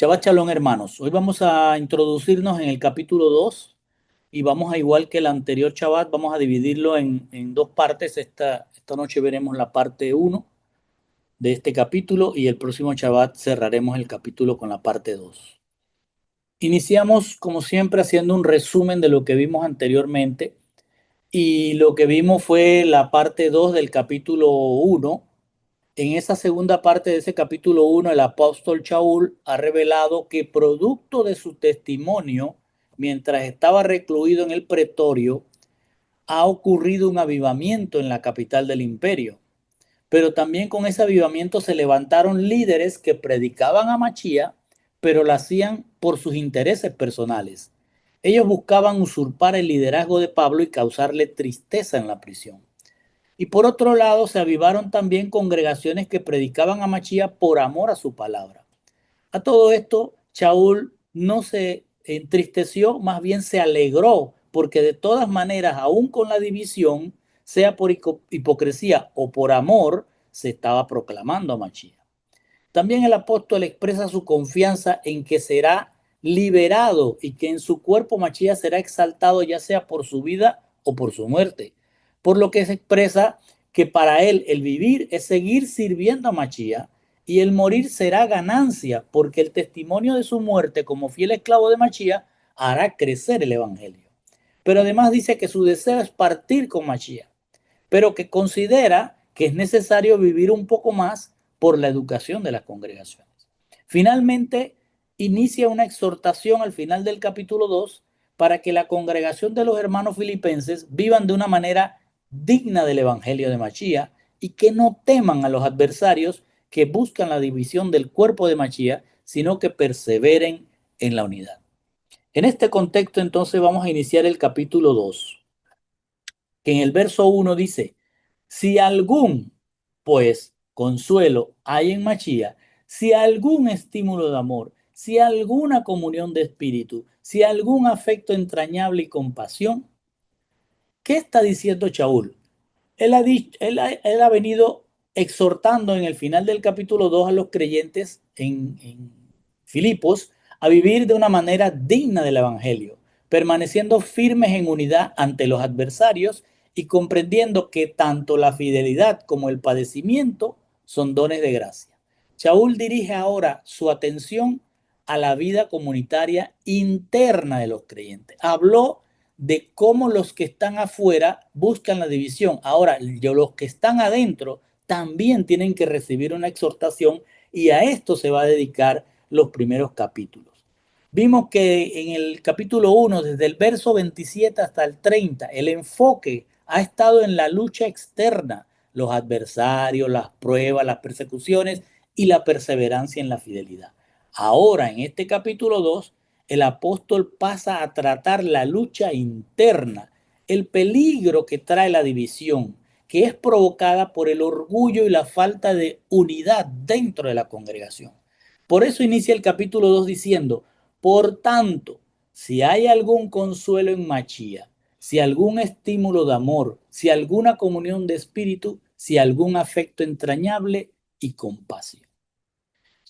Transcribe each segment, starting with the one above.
Shabbat Shalom, hermanos. Hoy vamos a introducirnos en el capítulo 2 y vamos a, igual que el anterior Shabbat, vamos a dividirlo en dos partes. Esta noche veremos la parte uno de este capítulo y el próximo Shabbat cerraremos el capítulo con la parte 2. Iniciamos, como siempre, haciendo un resumen de lo que vimos anteriormente y lo que vimos fue la parte 2 del capítulo uno. En esa segunda parte de ese capítulo uno, el apóstol Shaul ha revelado que producto de su testimonio, mientras estaba recluido en el pretorio, ha ocurrido un avivamiento en la capital del imperio. Pero también con ese avivamiento se levantaron líderes que predicaban a Machía, pero lo hacían por sus intereses personales. Ellos buscaban usurpar el liderazgo de Pablo y causarle tristeza en la prisión. Y por otro lado, se avivaron también congregaciones que predicaban a Machía por amor a su palabra. A todo esto, Shaul no se entristeció, más bien se alegró, porque de todas maneras, aún con la división, sea por hipocresía o por amor, se estaba proclamando a Machía. También el apóstol expresa su confianza en que será liberado y que en su cuerpo Machías será exaltado ya sea por su vida o por su muerte. Por lo que se expresa que para él el vivir es seguir sirviendo a Machías y el morir será ganancia porque el testimonio de su muerte como fiel esclavo de Machías hará crecer el evangelio. Pero además dice que su deseo es partir con Machías, pero que considera que es necesario vivir un poco más por la educación de las congregaciones. Finalmente, inicia una exhortación al final del capítulo 2 para que la congregación de los hermanos filipenses vivan de una manera digna del evangelio de Machía y que no teman a los adversarios que buscan la división del cuerpo de Machía, sino que perseveren en la unidad. En este contexto, entonces, vamos a iniciar el capítulo 2, que en el verso 1 dice: si algún, pues, consuelo hay en Machía, si algún estímulo de amor, si alguna comunión de espíritu, si algún afecto entrañable y compasión, ¿qué está diciendo Shaul? Él ha venido exhortando en el final del capítulo 2 a los creyentes en Filipos a vivir de una manera digna del Evangelio, permaneciendo firmes en unidad ante los adversarios y comprendiendo que tanto la fidelidad como el padecimiento son dones de gracia. Shaul dirige ahora su atención a la vida comunitaria interna de los creyentes. Habló de cómo los que están afuera buscan la división. Ahora, los que están adentro también tienen que recibir una exhortación y a esto se va a dedicar los primeros capítulos. Vimos que en el capítulo 1, desde el verso 27 hasta el 30, el enfoque ha estado en la lucha externa, los adversarios, las pruebas, las persecuciones y la perseverancia en la fidelidad. Ahora, en este capítulo 2, el apóstol pasa a tratar la lucha interna, el peligro que trae la división, que es provocada por el orgullo y la falta de unidad dentro de la congregación. Por eso inicia el capítulo 2 diciendo: por tanto, si hay algún consuelo en Machía, si algún estímulo de amor, si alguna comunión de espíritu, si algún afecto entrañable y compasión.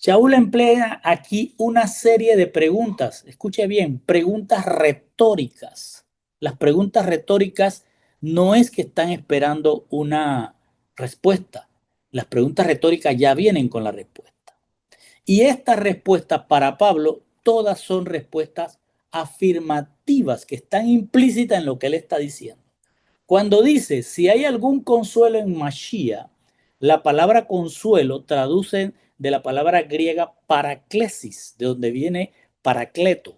Shaul emplea aquí una serie de preguntas, escuche bien, preguntas retóricas. Las preguntas retóricas no es que están esperando una respuesta, las preguntas retóricas ya vienen con la respuesta. Y estas respuestas para Pablo, todas son respuestas afirmativas que están implícitas en lo que él está diciendo. Cuando dice, si hay algún consuelo en Mashiach, la palabra consuelo traduce de la palabra griega paraklesis, de donde viene paracleto.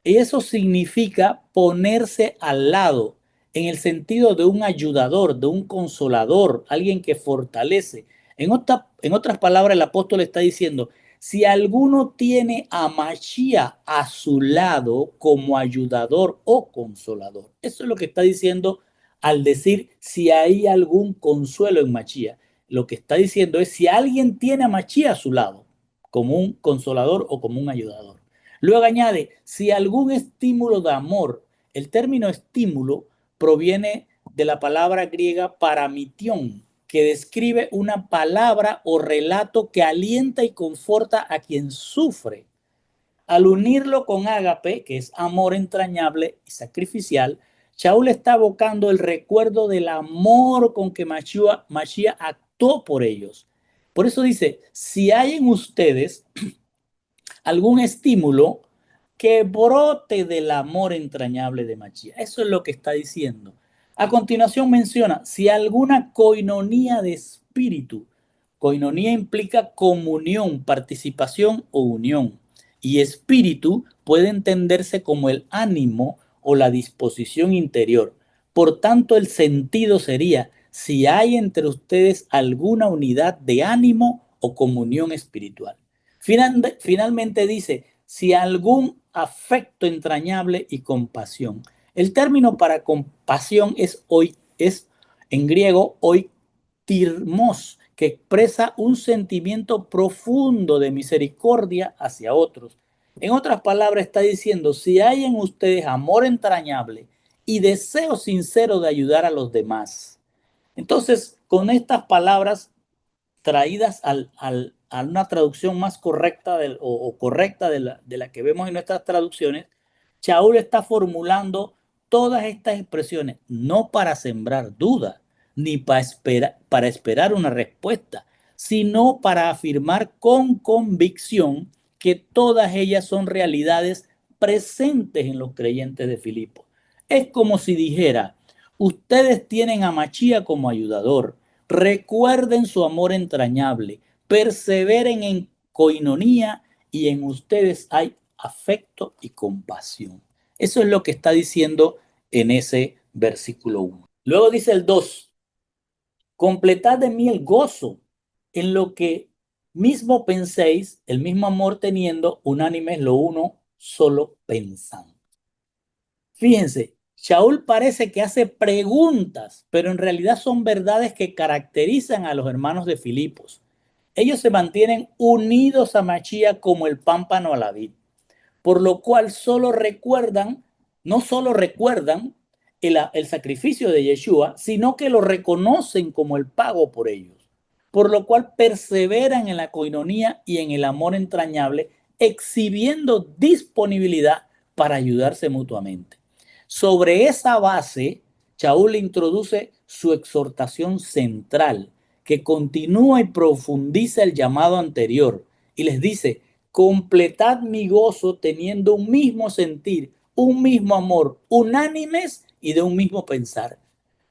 Y eso significa ponerse al lado, en el sentido de un ayudador, de un consolador, alguien que fortalece. En otras palabras, el apóstol está diciendo, si alguno tiene a Mashiach a su lado como ayudador o consolador. Eso es lo que está diciendo al decir si hay algún consuelo en Machía. Lo que está diciendo es si alguien tiene a Machía a su lado, como un consolador o como un ayudador. Luego añade, si algún estímulo de amor, el término estímulo proviene de la palabra griega paramitión, que describe una palabra o relato que alienta y conforta a quien sufre. Al unirlo con ágape, que es amor entrañable y sacrificial, Shaul está evocando el recuerdo del amor con que Mashiach actuó por ellos. Por eso dice, si hay en ustedes algún estímulo que brote del amor entrañable de Mashiach. Eso es lo que está diciendo. A continuación menciona, si alguna coinonía de espíritu, coinonía implica comunión, participación o unión, y espíritu puede entenderse como el ánimo o la disposición interior. Por tanto, el sentido sería, si hay entre ustedes alguna unidad de ánimo o comunión espiritual. Finalmente dice, si algún afecto entrañable y compasión. El término para compasión es en griego oitirmos, que expresa un sentimiento profundo de misericordia hacia otros. En otras palabras, está diciendo, si hay en ustedes amor entrañable y deseo sincero de ayudar a los demás. Entonces, con estas palabras traídas a una traducción más correcta o correcta de la que vemos en nuestras traducciones, Shaul está formulando todas estas expresiones no para sembrar duda, ni para esperar una respuesta, sino para afirmar con convicción que todas ellas son realidades presentes en los creyentes de Filipo. Es como si dijera, ustedes tienen a Machía como ayudador, recuerden su amor entrañable, perseveren en coinonía y en ustedes hay afecto y compasión. Eso es lo que está diciendo en ese versículo 1. Luego dice el 2, completad de mí el gozo en lo que mismo penséis, el mismo amor teniendo, unánimes lo uno, solo pensando. Fíjense, Shaul parece que hace preguntas, pero en realidad son verdades que caracterizan a los hermanos de Filipos. Ellos se mantienen unidos a Machía como el pámpano a la vid, por lo cual no solo recuerdan el sacrificio de Yeshua, sino que lo reconocen como el pago por ellos, por lo cual perseveran en la coinonía y en el amor entrañable, exhibiendo disponibilidad para ayudarse mutuamente. Sobre esa base, Shaul introduce su exhortación central, que continúa y profundiza el llamado anterior, y les dice, completad mi gozo teniendo un mismo sentir, un mismo amor, unánimes y de un mismo pensar.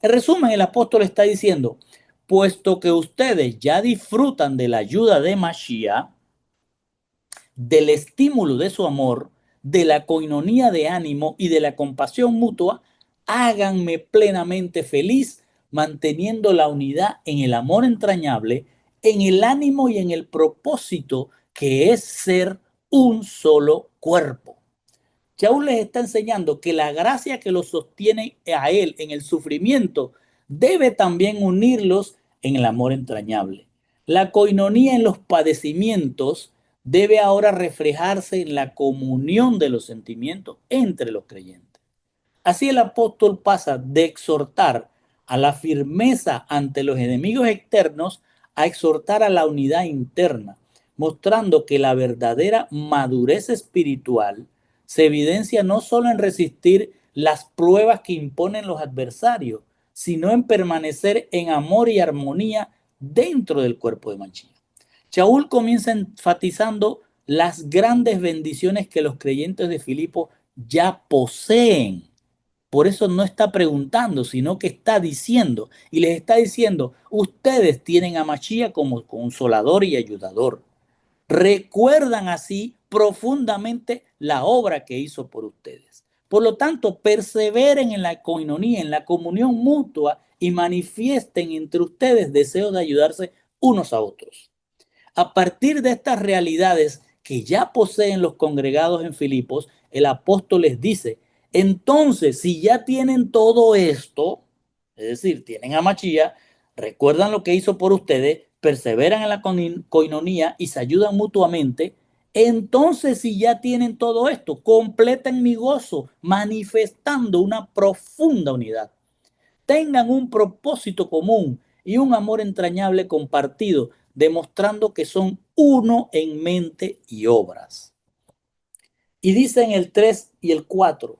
En resumen, el apóstol está diciendo, puesto que ustedes ya disfrutan de la ayuda de Mashiach, del estímulo de su amor, de la coinonía de ánimo y de la compasión mutua, háganme plenamente feliz, manteniendo la unidad en el amor entrañable, en el ánimo y en el propósito que es ser un solo cuerpo. Shaul les está enseñando que la gracia que los sostiene a él en el sufrimiento debe también unirlos en el amor entrañable. La coinonía en los padecimientos debe ahora reflejarse en la comunión de los sentimientos entre los creyentes. Así el apóstol pasa de exhortar a la firmeza ante los enemigos externos a exhortar a la unidad interna, mostrando que la verdadera madurez espiritual se evidencia no solo en resistir las pruebas que imponen los adversarios, sino en permanecer en amor y armonía dentro del cuerpo de Mashiach. Shaul comienza enfatizando las grandes bendiciones que los creyentes de Filipo ya poseen. Por eso no está preguntando, sino que está diciendo, y les está diciendo, ustedes tienen a Mashiach como consolador y ayudador. Recuerdan así profundamente la obra que hizo por ustedes. Por lo tanto, perseveren en la coinonía, en la comunión mutua y manifiesten entre ustedes deseos de ayudarse unos a otros. A partir de estas realidades que ya poseen los congregados en Filipos, el apóstol les dice, entonces si ya tienen todo esto, es decir, tienen a Machía, recuerdan lo que hizo por ustedes, perseveran en la coinonía y se ayudan mutuamente, entonces si ya tienen todo esto, completen mi gozo manifestando una profunda unidad. Tengan un propósito común y un amor entrañable compartido, demostrando que son uno en mente y obras. Y dice en el 3 y el 4,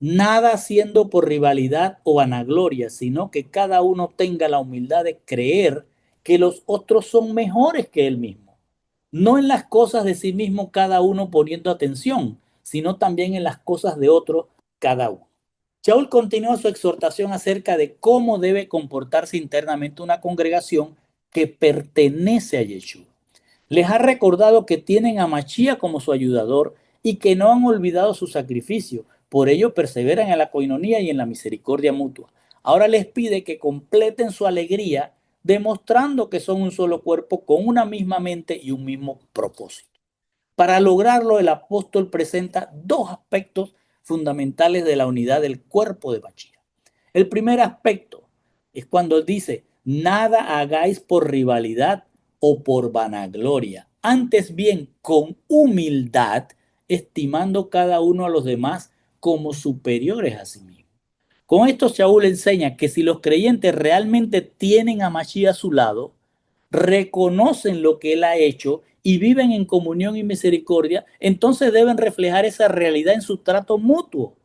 nada haciendo por rivalidad o vanagloria, sino que cada uno tenga la humildad de creer que los otros son mejores que él mismo. No en las cosas de sí mismo cada uno poniendo atención, sino también en las cosas de otro cada uno. Shaul continúa su exhortación acerca de cómo debe comportarse internamente una congregación que pertenece a Yeshua. Les ha recordado que tienen a Machía como su ayudador y que no han olvidado su sacrificio. Por ello perseveran en la coinonía y en la misericordia mutua. Ahora les pide que completen su alegría demostrando que son un solo cuerpo con una misma mente y un mismo propósito. Para lograrlo, el apóstol presenta dos aspectos fundamentales de la unidad del cuerpo de Machía. El primer aspecto es cuando dice, nada hagáis por rivalidad o por vanagloria, antes bien con humildad, estimando cada uno a los demás como superiores a sí mismos. Con esto Shaul enseña que si los creyentes realmente tienen a Mashiach a su lado, reconocen lo que él ha hecho y viven en comunión y misericordia, entonces deben reflejar esa realidad en su trato mutuo.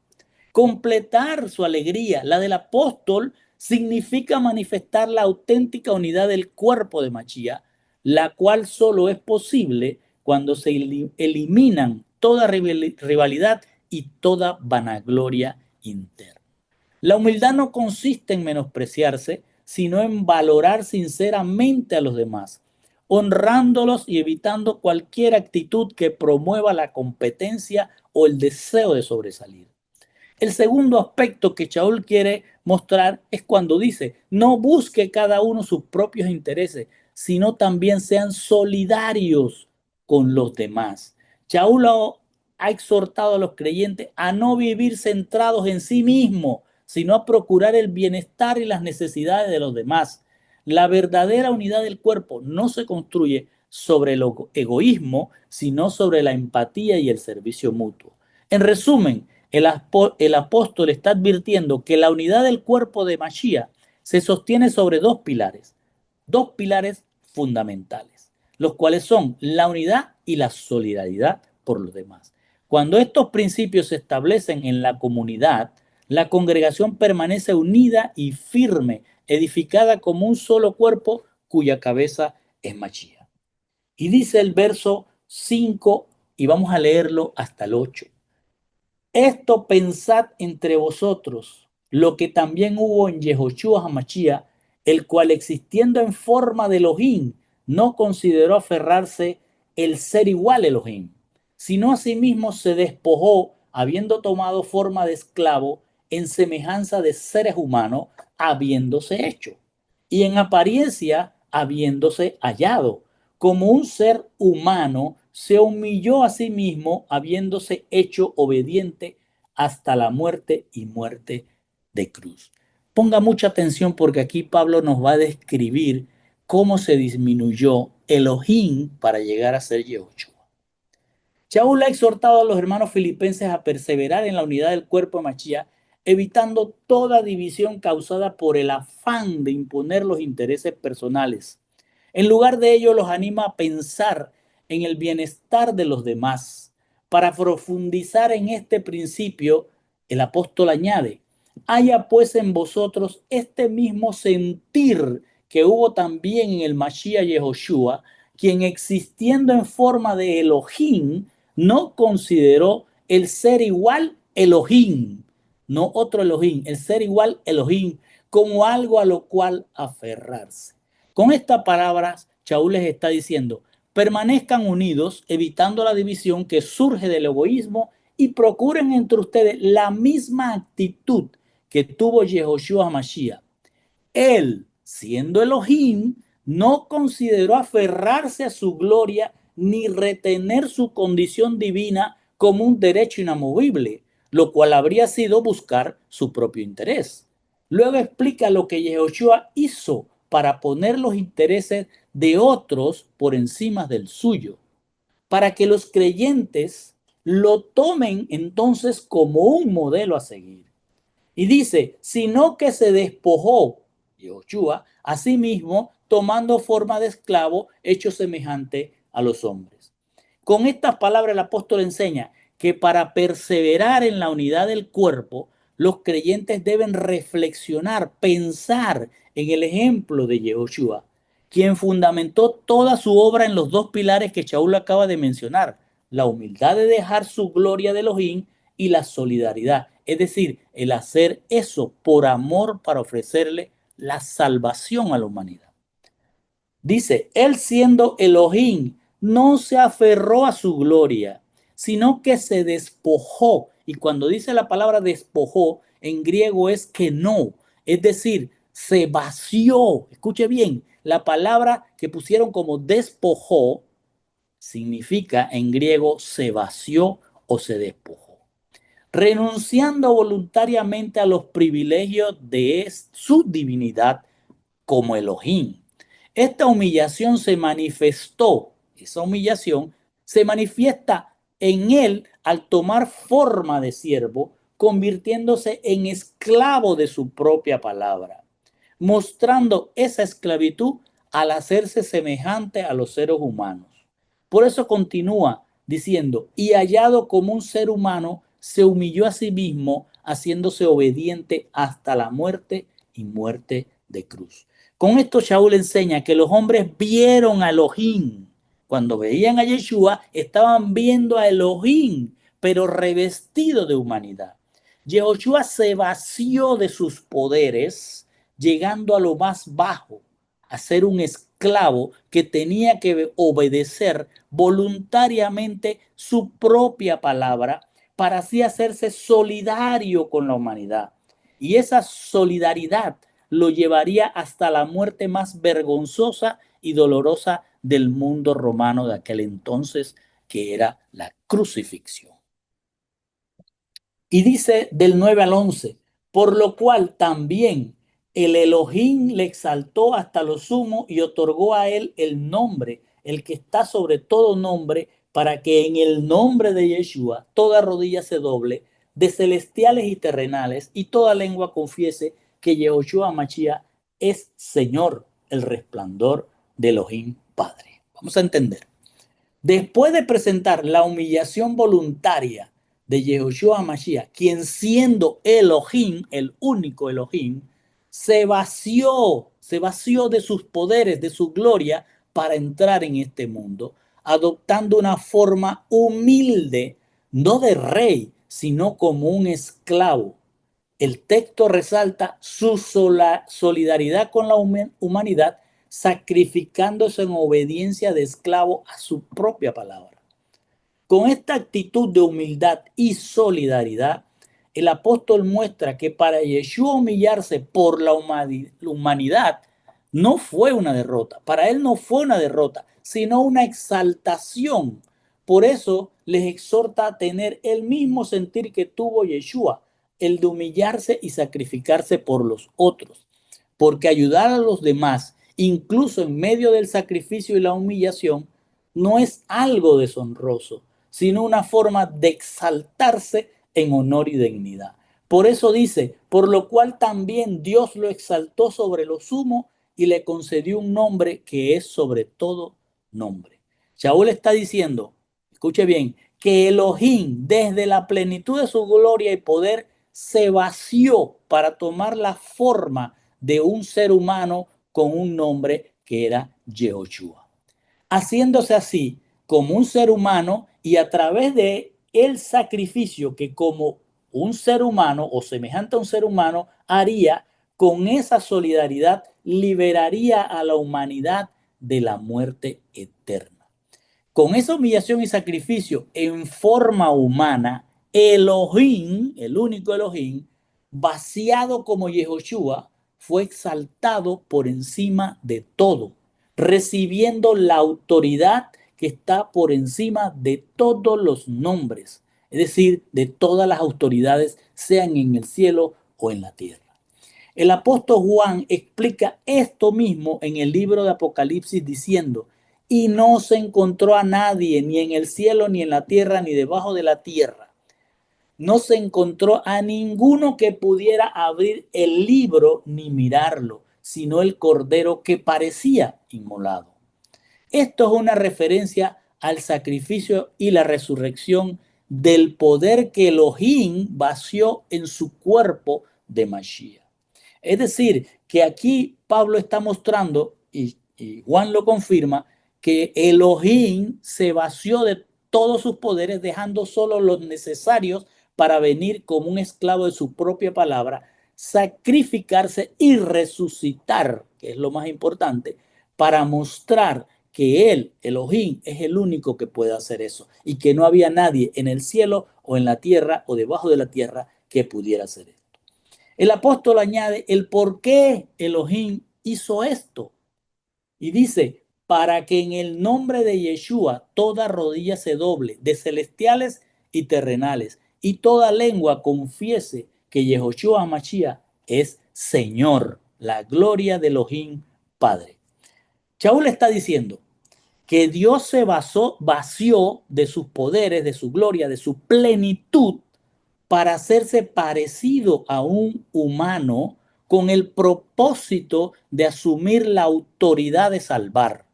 Completar su alegría, la del apóstol, significa manifestar la auténtica unidad del cuerpo de Mashiach, la cual solo es posible cuando se eliminan toda rivalidad y toda vanagloria interna. La humildad no consiste en menospreciarse, sino en valorar sinceramente a los demás, honrándolos y evitando cualquier actitud que promueva la competencia o el deseo de sobresalir. El segundo aspecto que Shaul quiere mostrar es cuando dice, no busque cada uno sus propios intereses, sino también sean solidarios con los demás. Shaul ha exhortado a los creyentes a no vivir centrados en sí mismos, sino a procurar el bienestar y las necesidades de los demás. La verdadera unidad del cuerpo no se construye sobre el egoísmo, sino sobre la empatía y el servicio mutuo. En resumen, el apóstol está advirtiendo que la unidad del cuerpo de Mashiach se sostiene sobre dos pilares fundamentales, los cuales son la unidad y la solidaridad por los demás. Cuando estos principios se establecen en la comunidad, la congregación permanece unida y firme, edificada como un solo cuerpo cuya cabeza es Mashiach. Y dice el verso 5, y vamos a leerlo hasta el 8. Esto pensad entre vosotros, lo que también hubo en Yehoshua Hamashia, el cual existiendo en forma de Elohim, no consideró aferrarse el ser igual a Elohim, sino asimismo se despojó, habiendo tomado forma de esclavo, en semejanza de seres humanos, habiéndose hecho, y en apariencia habiéndose hallado. Como un ser humano, se humilló a sí mismo, habiéndose hecho obediente hasta la muerte y muerte de cruz. Ponga mucha atención porque aquí Pablo nos va a describir cómo se disminuyó Elohim para llegar a ser Yehoshua. Shaul ha exhortado a los hermanos filipenses a perseverar en la unidad del cuerpo de Mashiach, evitando toda división causada por el afán de imponer los intereses personales. En lugar de ello, los anima a pensar en el bienestar de los demás. Para profundizar en este principio, el apóstol añade, haya pues en vosotros este mismo sentir que hubo también en el Mashiach Yehoshua, quien existiendo en forma de Elohim, no consideró el ser igual Elohim, no otro Elohim, el ser igual Elohim, como algo a lo cual aferrarse. Con estas palabras, Shaul les está diciendo, permanezcan unidos, evitando la división que surge del egoísmo y procuren entre ustedes la misma actitud que tuvo Yehoshua Mashiach. Él, siendo Elohim, no consideró aferrarse a su gloria ni retener su condición divina como un derecho inamovible, lo cual habría sido buscar su propio interés. Luego explica lo que Yehoshua hizo para poner los intereses de otros por encima del suyo, para que los creyentes lo tomen entonces como un modelo a seguir. Y dice, sino que se despojó Yehoshua a sí mismo, tomando forma de esclavo, hecho semejante a los hombres. Con estas palabras el apóstol enseña que para perseverar en la unidad del cuerpo, los creyentes deben reflexionar, pensar en el ejemplo de Yehoshua, quien fundamentó toda su obra en los dos pilares que Shaul acaba de mencionar: la humildad de dejar su gloria de Elohim y la solidaridad, es decir, el hacer eso por amor para ofrecerle la salvación a la humanidad. Dice, él siendo Elohim, no se aferró a su gloria, sino que se despojó. Y cuando dice la palabra despojó, en griego es que no, es decir, se vació. Escuche bien, la palabra que pusieron como despojó significa en griego se vació o se despojó, renunciando voluntariamente a los privilegios de su divinidad como Elohim. Esta humillación se manifestó, esa humillación se manifiesta en él al tomar forma de siervo, convirtiéndose en esclavo de su propia palabra, mostrando esa esclavitud al hacerse semejante a los seres humanos. Por eso continúa diciendo, y hallado como un ser humano, se humilló a sí mismo, haciéndose obediente hasta la muerte y muerte de cruz. Con esto Shaul enseña que los hombres vieron a Elohim. Cuando veían a Yeshua, estaban viendo a Elohim, pero revestido de humanidad. Yehoshua se vació de sus poderes, llegando a lo más bajo, a ser un esclavo que tenía que obedecer voluntariamente su propia palabra para así hacerse solidario con la humanidad. Y esa solidaridad lo llevaría hasta la muerte más vergonzosa y dolorosa del mundo romano de aquel entonces, que era la crucifixión. Y dice del 9 al 11, por lo cual también el Elohim le exaltó hasta lo sumo y otorgó a él el nombre, el que está sobre todo nombre, para que en el nombre de Yeshua toda rodilla se doble, de celestiales y terrenales, y toda lengua confiese que Yehoshua Mashiach es Señor, el resplandor de Elohim Padre. Vamos a entender. Después de presentar la humillación voluntaria de Yehoshua Mashiach, quien siendo Elohim, el único Elohim, se vació de sus poderes, de su gloria, para entrar en este mundo, adoptando una forma humilde, no de rey, sino como un esclavo. El texto resalta su solidaridad con la humanidad, sacrificándose en obediencia de esclavo a su propia palabra. Con esta actitud de humildad y solidaridad, el apóstol muestra que para Yeshua humillarse por la humanidad no fue una derrota. Para él no fue una derrota, sino una exaltación. Por eso les exhorta a tener el mismo sentir que tuvo Yeshua, el de humillarse y sacrificarse por los otros. Porque ayudar a los demás, incluso en medio del sacrificio y la humillación, no es algo deshonroso, sino una forma de exaltarse en honor y dignidad. Por eso dice, por lo cual también Dios lo exaltó sobre lo sumo y le concedió un nombre que es sobre todo nombre. Shaul está diciendo, escuche bien, que Elohim desde la plenitud de su gloria y poder se vació para tomar la forma de un ser humano con un nombre que era Yehoshua, haciéndose así como un ser humano y a través de el sacrificio que como un ser humano o semejante a un ser humano haría, con esa solidaridad liberaría a la humanidad de la muerte eterna. Con esa humillación y sacrificio en forma humana, Elohim, el único Elohim, vaciado como Yehoshua, fue exaltado por encima de todo, recibiendo la autoridad que está por encima de todos los nombres, es decir, de todas las autoridades, sean en el cielo o en la tierra. El apóstol Juan explica esto mismo en el libro de Apocalipsis diciendo, y no se encontró a nadie, ni en el cielo, ni en la tierra, ni debajo de la tierra. No se encontró a ninguno que pudiera abrir el libro ni mirarlo, sino el cordero que parecía inmolado. Esto es una referencia al sacrificio y la resurrección del poder que Elohim vació en su cuerpo de Mashiach. Es decir, que aquí Pablo está mostrando, y Juan lo confirma, que Elohim se vació de todos sus poderes, dejando solo los necesarios para venir como un esclavo de su propia palabra, sacrificarse y resucitar, que es lo más importante, para mostrar que él, Elohim, es el único que puede hacer eso y que no había nadie en el cielo o en la tierra o debajo de la tierra que pudiera hacer esto. El apóstol añade el por qué Elohim hizo esto y dice, para que en el nombre de Yeshua toda rodilla se doble, de celestiales y terrenales, y toda lengua confiese que Yehoshua Mashiach es Señor, la gloria de Elohim Padre. Shaul está diciendo que Dios se vació de sus poderes, de su gloria, de su plenitud, para hacerse parecido a un humano con el propósito de asumir la autoridad de salvar.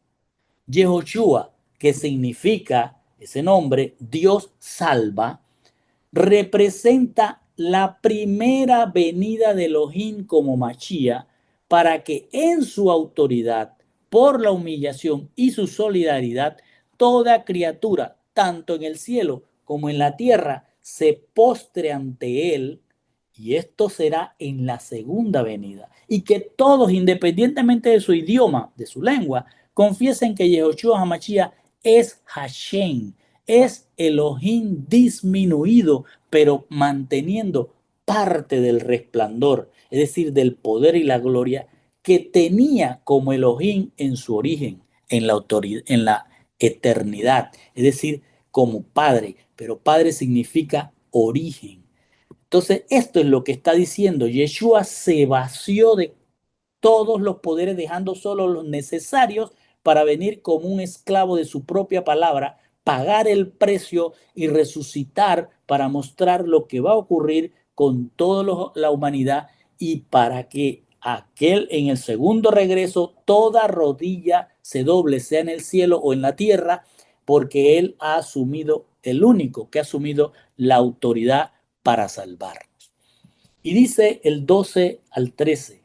Yehoshua, que significa ese nombre, Dios salva, representa la primera venida de Elohim como Mashiach para que en su autoridad, por la humillación y su solidaridad, toda criatura, tanto en el cielo como en la tierra, se postre ante él, y esto será en la segunda venida, y que todos, independientemente de su idioma, de su lengua, confiesen que Yehoshua HaMashiach es Hashem, es Elohim disminuido, pero manteniendo parte del resplandor, es decir, del poder y la gloria que tenía como Elohim en su origen, en la autoridad, en la eternidad, es decir, como Padre, pero Padre significa origen. Entonces, esto es lo que está diciendo. Yeshua se vació de todos los poderes, dejando solo los necesarios para venir como un esclavo de su propia palabra, pagar el precio y resucitar para mostrar lo que va a ocurrir con toda la humanidad y para que aquel en el segundo regreso toda rodilla se doble, sea en el cielo o en la tierra, porque él ha asumido, el único que ha asumido la autoridad para salvarnos. Y dice el 12 al 13.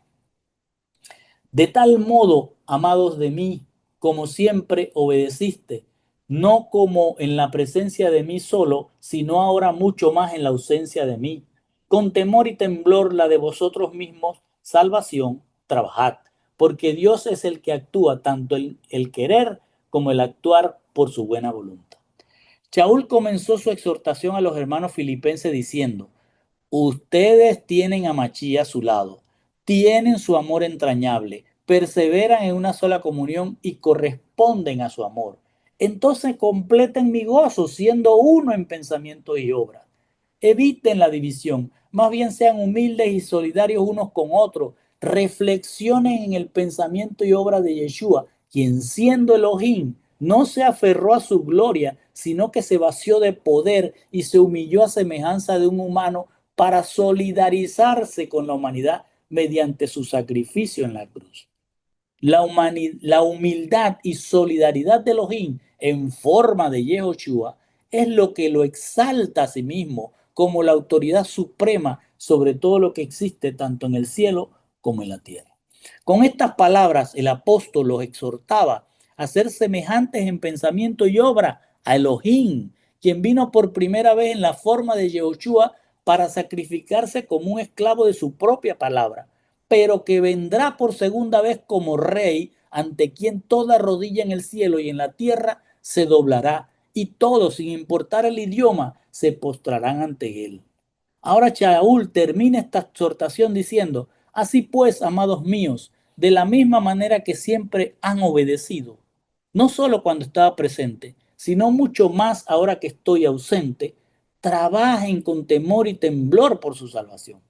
De tal modo, amados de mí, como siempre obedeciste, no como en la presencia de mí solo, sino ahora mucho más en la ausencia de mí. Con temor y temblor la de vosotros mismos, salvación, trabajad, porque Dios es el que actúa tanto el querer como el actuar por su buena voluntad. Shaul comenzó su exhortación a los hermanos filipenses diciendo, ustedes tienen a Machía a su lado, tienen su amor entrañable, perseveran en una sola comunión y corresponden a su amor. Entonces completen mi gozo siendo uno en pensamiento y obra. Eviten la división, más bien sean humildes y solidarios unos con otros. Reflexionen en el pensamiento y obra de Yeshua, quien siendo Elohim no se aferró a su gloria, sino que se vació de poder y se humilló a semejanza de un humano para solidarizarse con la humanidad mediante su sacrificio en la cruz. La humildad y solidaridad de Elohim en forma de Yehoshua es lo que lo exalta a sí mismo como la autoridad suprema sobre todo lo que existe tanto en el cielo como en la tierra. Con estas palabras el apóstol los exhortaba a ser semejantes en pensamiento y obra a Elohim, quien vino por primera vez en la forma de Yehoshua para sacrificarse como un esclavo de su propia palabra, pero que vendrá por segunda vez como rey, ante quien toda rodilla en el cielo y en la tierra se doblará, y todos, sin importar el idioma, se postrarán ante él. Ahora Shaul termina esta exhortación diciendo, así pues, amados míos, de la misma manera que siempre han obedecido, no solo cuando estaba presente, sino mucho más ahora que estoy ausente, trabajen con temor y temblor por su salvación.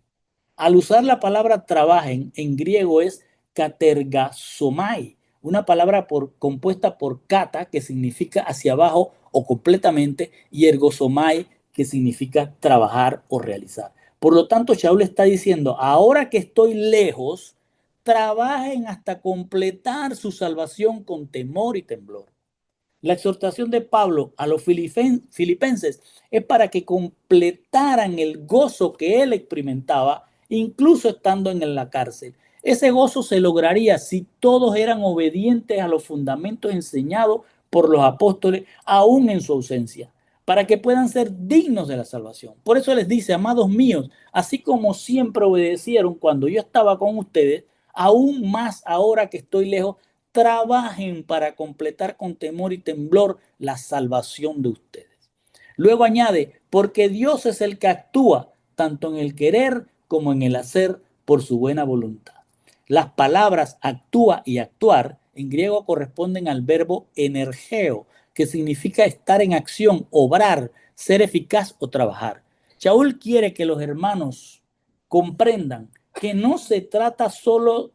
Al usar la palabra trabajen en griego es katergasomai, una palabra compuesta por kata, que significa hacia abajo o completamente, y ergosomai, que significa trabajar o realizar. Por lo tanto, Shaul está diciendo, ahora que estoy lejos, trabajen hasta completar su salvación con temor y temblor. La exhortación de Pablo a los filipenses es para que completaran el gozo que él experimentaba, incluso estando en la cárcel. Ese gozo se lograría si todos eran obedientes a los fundamentos enseñados por los apóstoles, aún en su ausencia, para que puedan ser dignos de la salvación. Por eso les dice, amados míos, así como siempre obedecieron cuando yo estaba con ustedes, aún más ahora que estoy lejos, trabajen para completar con temor y temblor la salvación de ustedes. Luego añade, porque Dios es el que actúa, tanto en el querer como en el hacer por su buena voluntad. Las palabras actúa y actuar en griego corresponden al verbo energeo, que significa estar en acción, obrar, ser eficaz o trabajar. Shaul quiere que los hermanos comprendan que no se trata solo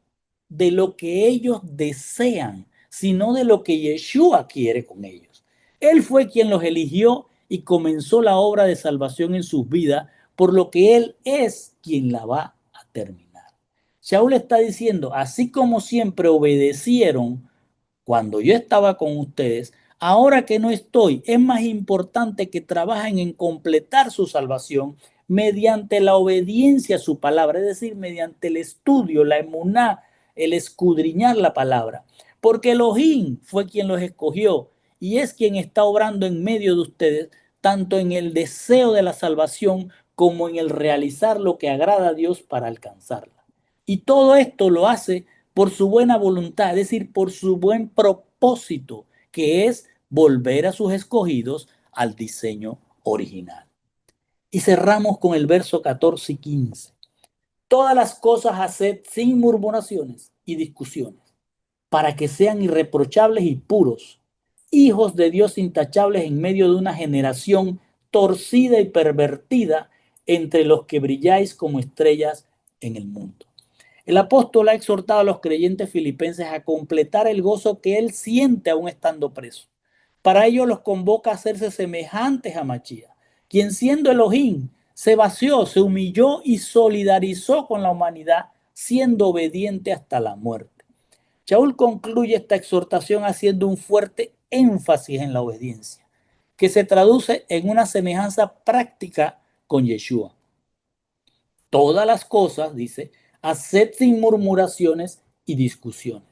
de lo que ellos desean, sino de lo que Yeshua quiere con ellos. Él fue quien los eligió y comenzó la obra de salvación en sus vidas, por lo que Él es quien la va a terminar. Shaul está diciendo, así como siempre obedecieron cuando yo estaba con ustedes, ahora que no estoy, es más importante que trabajen en completar su salvación mediante la obediencia a su palabra, es decir, mediante el estudio, la emuná, el escudriñar la palabra. Porque Elohim fue quien los escogió y es quien está obrando en medio de ustedes, tanto en el deseo de la salvación como en el realizar lo que agrada a Dios para alcanzarla. Y todo esto lo hace por su buena voluntad, es decir, por su buen propósito, que es volver a sus escogidos al diseño original. Y cerramos con el verso 14 y 15. Todas las cosas haced sin murmuraciones y discusiones, para que sean irreprochables y puros, hijos de Dios intachables en medio de una generación torcida y pervertida, entre los que brilláis como estrellas en el mundo. El apóstol ha exhortado a los creyentes filipenses a completar el gozo que él siente aún estando preso. Para ello los convoca a hacerse semejantes a Machía, quien siendo Elohim se vació, se humilló y solidarizó con la humanidad, siendo obediente hasta la muerte. Shaul concluye esta exhortación haciendo un fuerte énfasis en la obediencia, que se traduce en una semejanza práctica con Yeshua. Todas las cosas, dice, haced sin murmuraciones y discusiones.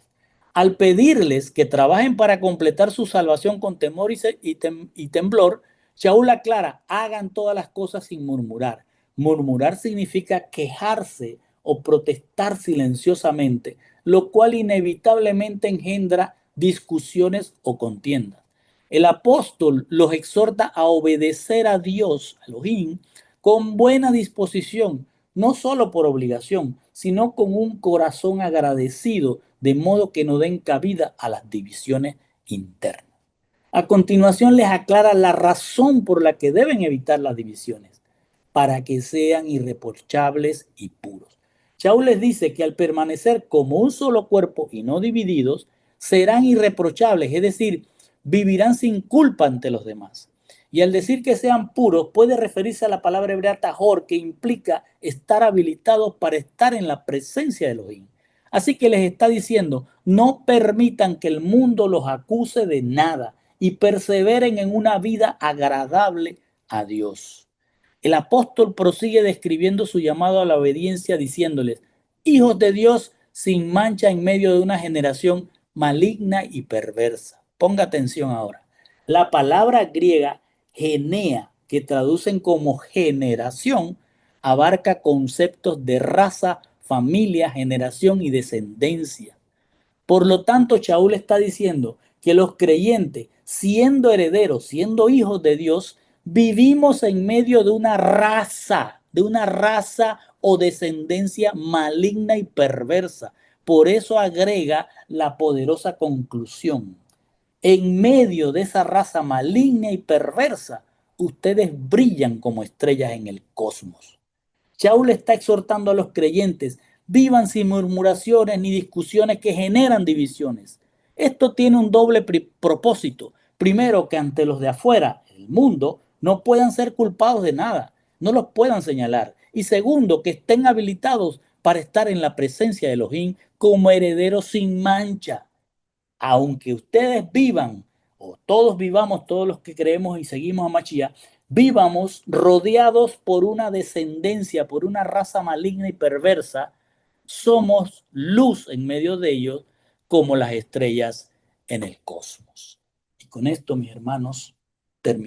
Al pedirles que trabajen para completar su salvación con temor y temblor, Shaul aclara, hagan todas las cosas sin murmurar. Murmurar significa quejarse o protestar silenciosamente, lo cual inevitablemente engendra discusiones o contiendas. El apóstol los exhorta a obedecer a Dios, a Elohim, con buena disposición, no solo por obligación, sino con un corazón agradecido, de modo que no den cabida a las divisiones internas. A continuación les aclara la razón por la que deben evitar las divisiones, para que sean irreprochables y puros. Shaul les dice que al permanecer como un solo cuerpo y no divididos, serán irreprochables, es decir, vivirán sin culpa ante los demás. Y al decir que sean puros, puede referirse a la palabra hebrea tajor, que implica estar habilitados para estar en la presencia de Elohim. Así que les está diciendo, no permitan que el mundo los acuse de nada y perseveren en una vida agradable a Dios. El apóstol prosigue describiendo su llamado a la obediencia diciéndoles, hijos de Dios sin mancha en medio de una generación maligna y perversa. Ponga atención ahora. La palabra griega genea, que traducen como generación, abarca conceptos de raza, familia, generación y descendencia. Por lo tanto, Shaul está diciendo que los creyentes, siendo herederos, siendo hijos de Dios, vivimos en medio de una raza o descendencia maligna y perversa. Por eso agrega la poderosa conclusión. En medio de esa raza maligna y perversa, ustedes brillan como estrellas en el cosmos. Shaul está exhortando a los creyentes, vivan sin murmuraciones ni discusiones que generan divisiones. Esto tiene un doble propósito. Primero, que ante los de afuera, el mundo, no puedan ser culpados de nada, no los puedan señalar. Y segundo, que estén habilitados para estar en la presencia de Elohim como herederos sin mancha. Aunque ustedes vivan o todos vivamos, todos los que creemos y seguimos a Mashiach, vivamos rodeados por una descendencia, por una raza maligna y perversa, somos luz en medio de ellos como las estrellas en el cosmos. Y con esto, mis hermanos, terminamos.